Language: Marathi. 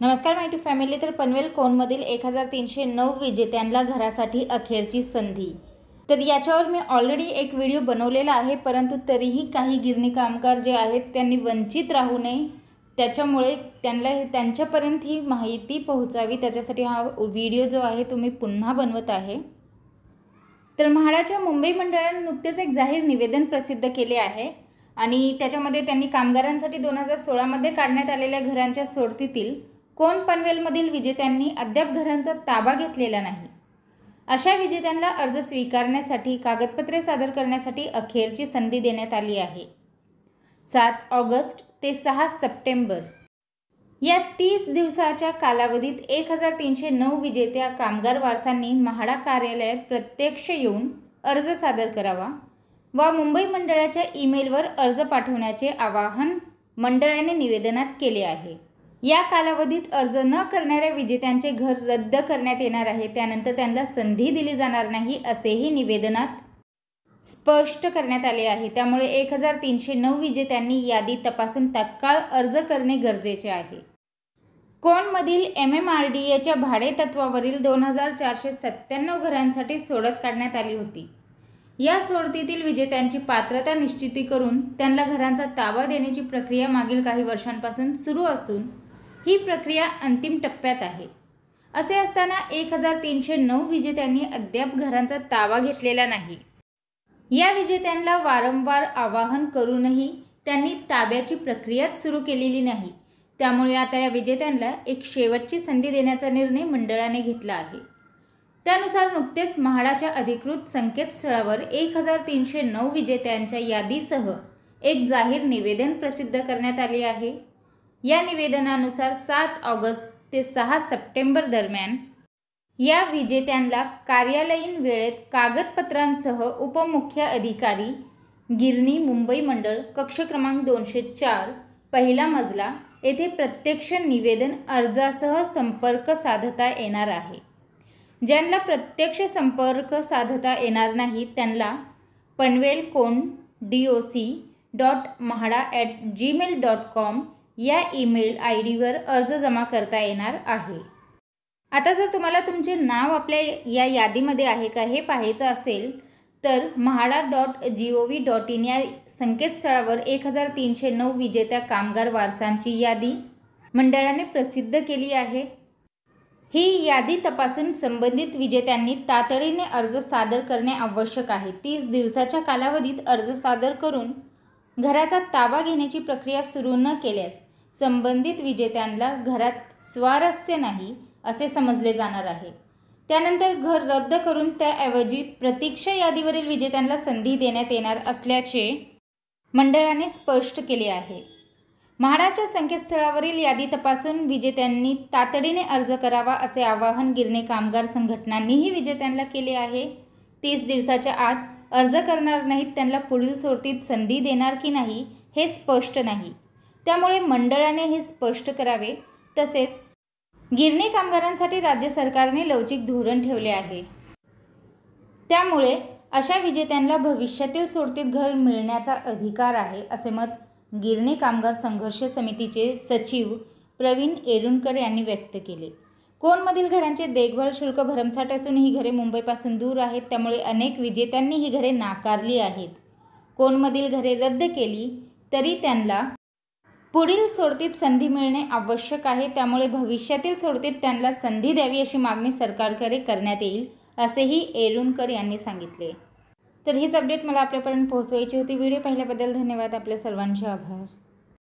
नमस्कार माय टू फॅमिली। तर पनवेल कोणमधील 1309 विजेत्यांना घरासाठी अखेरची संधी। तर याच्यावर मी ऑलरेडी एक व्हिडिओ बनवलेला आहे, परंतु तरीही काही गिरणी कामगार जे आहेत त्यांनी वंचित राहू नये, त्याच्यामुळे त्यांच्यापर्यंत ही माहिती पोहोचावी, त्याच्यासाठी हा व्हिडिओ जो आहे तो मी पुन्हा बनवत आहे। तर म्हाडाच्या मुंबई मंडळाने नुकतेच एक जाहीर निवेदन प्रसिद्ध केले आहे आणि त्याच्यामध्ये त्यांनी कामगारांसाठी 2016 मध्ये काढण्यात आलेल्या घरांच्या सोडतीतील कोण पनवेलमधील विजेत्यांनी अद्याप घरांचा ताबा घेतलेला नाही अशा विजेत्यांना अर्ज स्वीकारण्यासाठी कागदपत्रे सादर करण्यासाठी अखेरची संधी देण्यात आली आहे। 7 ऑगस्ट ते 6 सप्टेंबर या 30 दिवसाच्या कालावधीत 1309 विजेत्या कामगार वारसांनी म्हाडा कार्यालयात प्रत्यक्ष येऊन अर्ज सादर करावा व मुंबई मंडळाच्या ईमेलवर अर्ज पाठवण्याचे आवाहन मंडळाने निवेदनात केले आहे। या कालावधीत अर्ज न करणाऱ्या विजेत्यांचे घर रद्द करण्यात येणार आहे, त्यानंतर त्यांना संधी दिली जाणार नाही असेही निवेदनात स्पष्ट करण्यात आले आहे। त्यामुळे 1309 विजेत्यांनी यादी तपासून तात्काळ अर्ज करणे गरजेचे आहे। कोणमधील MMRDAच्या भाडे तत्वावरील 2497 घरांसाठी सोडत काढण्यात आली होती। या सोडतीतील विजेत्यांची पात्रता निश्चिती करून त्यांना घरांचा ताबा देण्याची प्रक्रिया मागील काही वर्षांपासून सुरू असून ही प्रक्रिया अंतिम टप्प्यात आहे। असे असताना 1309 विजेत्यांनी अद्याप घरांचा ताबा घेतलेला नाही। या विजेत्यांना वारंवार आवाहन करूनही त्यांनी ताब्याची प्रक्रियाच सुरू केलेली नाही। त्यामुळे आता या विजेत्यांना एक शेवटची संधी देण्याचा निर्णय मंडळाने घेतला आहे। त्यानुसार नुकतेच म्हाडाच्या अधिकृत संकेतस्थळावर 1309 विजेत्यांच्या यादीसह एक जाहीर निवेदन प्रसिद्ध करण्यात आले आहे। या निवेदनानुसार 7 ऑगस्ट ते 6 सप्टेंबर दरम्यान या विजेत्यांना कार्यालयीन वेळेत कागदपत्रांसह उपमुख्य अधिकारी गिरणी मुंबई मंडळ कक्ष क्रमांक 204 पहिला मजला येथे प्रत्यक्ष निवेदन अर्जासह संपर्क साधता येणार आहे। ज्यांना प्रत्यक्ष संपर्क साधता येणार नाही त्यांना panvelcon.doc.mahada@gmail.com या ईमेल ID वर अर्ज जमा करता येणार आहे। आता जर तुम्हाला तुमचे नाव आपल्या या यादीमध्ये आहे का हे पाहायचं असेल तर mahada.gov.in या संकेतस्थळावर 1309 विजेत्या कामगार वारसांची यादी मंडळाने प्रसिद्ध केली आहे। ही यादी तपासून संबंधित विजेत्यांनी तातडीने अर्ज सादर करणे आवश्यक आहे। 30 दिवसाच्या कालावधीत अर्ज सादर करून घराचा ताबा घेण्याची प्रक्रिया सुरू न केल्यास संबंधित विजेत्यांना घरात स्वारस्य नाही असे समजले जाणार आहे। त्यानंतर घर रद्द करून त्याऐवजी प्रतीक्षा यादीवरील विजेत्यांना संधी देण्यात येणार असल्याचे मंडळाने स्पष्ट केले आहे। म्हाडाच्या संकेतस्थळावरील यादी तपासून विजेत्यांनी तातडीने अर्ज करावा असे आवाहन गिरणी कामगार संघटनांनीही विजेत्यांना केले आहे। 30 दिवसाच्या आत अर्ज करणार नाहीत त्यांना पुढील सोडतीत संधी देणार की नाही हे स्पष्ट नाही। त्यामुळे मंडळाने हे स्पष्ट करावे। तसेच गिरणी कामगारांसाठी राज्य सरकारने लवचिक धोरण ठेवले आहे। त्यामुळे अशा विजेत्यांना भविष्यातील सोडतीत घर मिळण्याचा अधिकार आहे असे मत गिरणी कामगार संघर्ष समितीचे सचिव प्रवीण येरुणकर यांनी व्यक्त केले। कोणमधील घरांचे देखभाल शुल्क भरमसाठ असून ही घरे मुंबईपासून दूर आहेत, त्यामुळे अनेक विजेत्यांनी ही घरे नाकारली आहेत। कोणमधील घरे रद्द केली तरी त्यांना पुढील सोडतीत संधी मिळणे आवश्यक आहे, त्यामुळे भविष्यातील सोडतीत त्यांना संधी द्यावी अशी मागणी सरकारकडे करण्यात येईल असेही येरुणकर यांनी सांगितले। तर हीच अपडेट मला आपल्यापर्यंत पोहोचवायची होती। व्हिडिओ पाहिल्याबद्दल धन्यवाद। आपल्या सर्वांचे आभार।